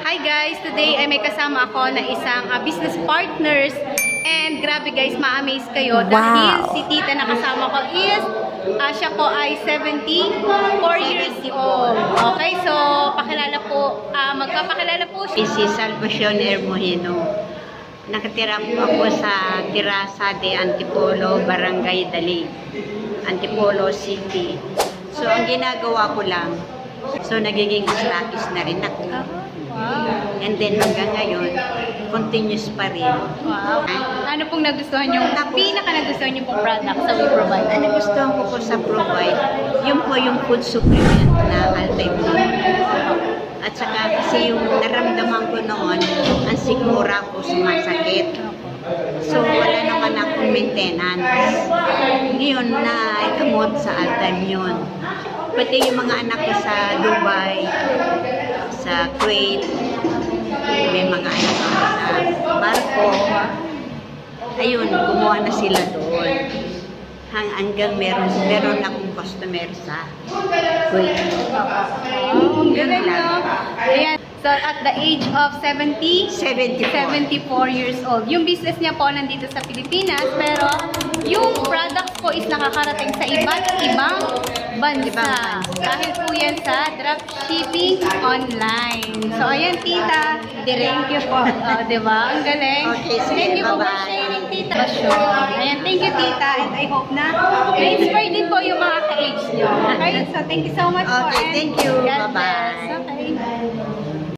Hi guys! Today ay may kasama ako na isang business partners and grabe guys, ma-amaze kayo dahil si tita na kasama ko is siya po ay 74 years old. Okay, so magpapakilala po siya. Si Salvacion Hermohino. Nakatira po ako sa Terasa de Antipolo, Barangay Dalig, Antipolo City. So, ang ginagawa ko lang, so nagiging slakis na rin ako. Wow! And then hanggang ngayon, continuous pa rin. Wow! Ano pong nagustuhan yung pinaka-nagustuhan yung pong product sa We Provide? Ang nagustuhan ko po sa Provide, yun po yung food supplement na multi-food. At saka kasi yung naramdaman ko noon, ang sigmura ko sumasakit. So wala naman akong maintenance. Ngayon na ikamot sa Altan yun. Pati yung mga anak ko sa Dubai, sa Kuwait, may mga anak ko sa barko. Ayun, gumawa na sila doon. Hanggang meron akong customer sa Kuwait. Oh, ang galing, no? Ayan. So, at the age of 74 years old. Yung business niya po nandito sa Pilipinas, pero yung product po is nakakarating sa iba't ibang bansa. Dahil po yan sa dropshipping online. So, ayan, tita. Thank you po. Diba? Ang galing. Okay, sige. Thank you po for Bye-bye. sharing, tita. Ayan, thank you, tita. And I hope na na-inspire din po yung mga ka-age nyo. Okay? So, thank you so much po. Okay, and thank you. God Bye-bye. bless. Okay.